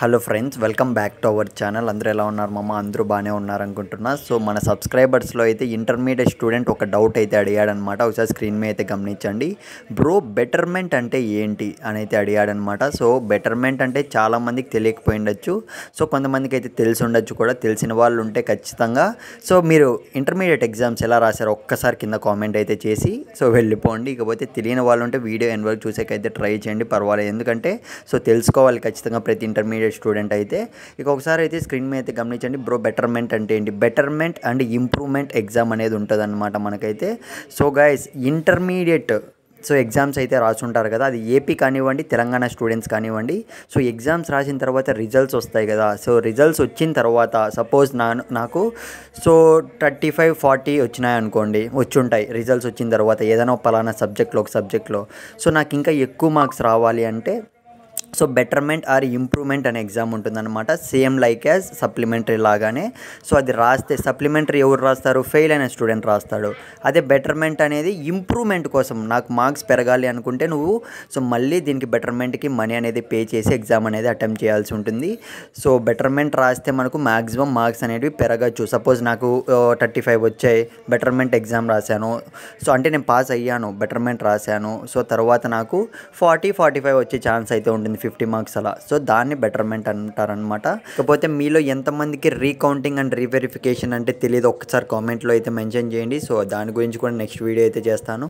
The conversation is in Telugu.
Hello friends, welcome back to our channel. అందరూ ఎలా ఉన్నారు మామ? అందరూ బాగానే ఉన్నారనుకుంటున్నా. సో మన సబ్స్క్రైబర్స్లో అయితే ఇంటర్మీడియట్ స్టూడెంట్ ఒక డౌట్ అయితే అడిగాడనమాట. ఒకసారి స్క్రీన్ మీద అయితే గమనించండి. బ్రో, బెటర్మెంట్ అంటే ఏంటి అని అయితే అడిగాడనమాట. సో బెటర్మెంట్ అంటే చాలామందికి తెలియకపోయిండొచ్చు. సో కొంతమందికి అయితే తెలిసి ఉండొచ్చు కూడా. తెలిసిన వాళ్ళు ఉంటే ఖచ్చితంగా సో మీరు ఇంటర్మీడియట్ ఎగ్జామ్స్ ఎలా రాశారో ఒక్కసారి కింద కామెంట్ అయితే చేసి సో వెళ్ళిపోండి. ఇకపోతే తెలియని వాళ్ళు ఉంటే వీడియో ఎండ్ వరకు చూసేకైతే ట్రై చేయండి, పర్వాలేదు. ఎందుకంటే సో తెలుసుకోవాలి ఖచ్చితంగా ప్రతి ఇంటర్మీడియట్ స్టూడెంట్ అయితే. ఇక ఒకసారి అయితే స్క్రీన్ మీద అయితే గమనించండి. బ్రో, బెటర్మెంట్ అంటే ఏంటి? బెటర్మెంట్ అండ్ ఇంప్రూవ్మెంట్ ఎగ్జామ్ అనేది ఉంటుంది అనమాట మనకైతే. So guys, intermediate so exams అయితే రాసుంటారు కదా, అది ఏపీ కానివ్వండి, తెలంగాణ స్టూడెంట్స్ కానివ్వండి. సో ఎగ్జామ్స్ రాసిన తర్వాత రిజల్ట్స్ వస్తాయి కదా. సో రిజల్ట్స్ వచ్చిన తర్వాత సపోజ్ నాకు సో 35-40 వచ్చినాయి అనుకోండి, వచ్చుంటాయి రిజల్ట్స్ వచ్చిన తర్వాత ఏదైనా పలానా సబ్జెక్ట్లో ఒక సబ్జెక్ట్లో. సో నాకు ఇంకా ఎక్కువ మార్క్స్ రావాలి అంటే సో బెటర్మెంట్ ఆర్ ఇంప్రూవ్మెంట్ అనే ఎగ్జామ్ ఉంటుందన్నమాట. సేమ్ లైక్ యాజ్ సప్లిమెంటరీ లాగానే. సో అది రాస్తే సప్లిమెంటరీ ఎవరు రాస్తారు? ఫెయిల్ అయిన స్టూడెంట్ రాస్తాడు. అదే బెటర్మెంట్ అనేది ఇంప్రూవ్మెంట్ కోసం, నాకు మార్క్స్ పెరగాలి అనుకుంటే నువ్వు సో మళ్ళీ దీనికి బెటర్మెంట్కి మనీ అనేది పే చేసి ఎగ్జామ్ అనేది అటెంప్ట్ చేయాల్సి ఉంటుంది. సో బెటర్మెంట్ రాస్తే మనకు మ్యాక్సిమం మార్క్స్ అనేవి పెరగచ్చు. సపోజ్ నాకు 35 వచ్చాయి, బెటర్మెంట్ ఎగ్జామ్ రాశాను. సో అంటే నేను పాస్ అయ్యాను, బెటర్మెంట్ రాశాను. సో తర్వాత నాకు 40-45 వచ్చే ఛాన్స్ అయితే ఉంటుంది, 50 మార్క్స్ అలా. సో దాన్ని బెటర్మెంట్ అంటారనమాట. ఇకపోతే మీలో ఎంతమందికి రీకౌంటింగ్ అండ్ రీవెరిఫికేషన్ అంటే తెలియదు, ఒక్కసారి కామెంట్లో అయితే మెన్షన్ చేయండి. సో దాని గురించి కూడా నెక్స్ట్ వీడియో అయితే చేస్తాను.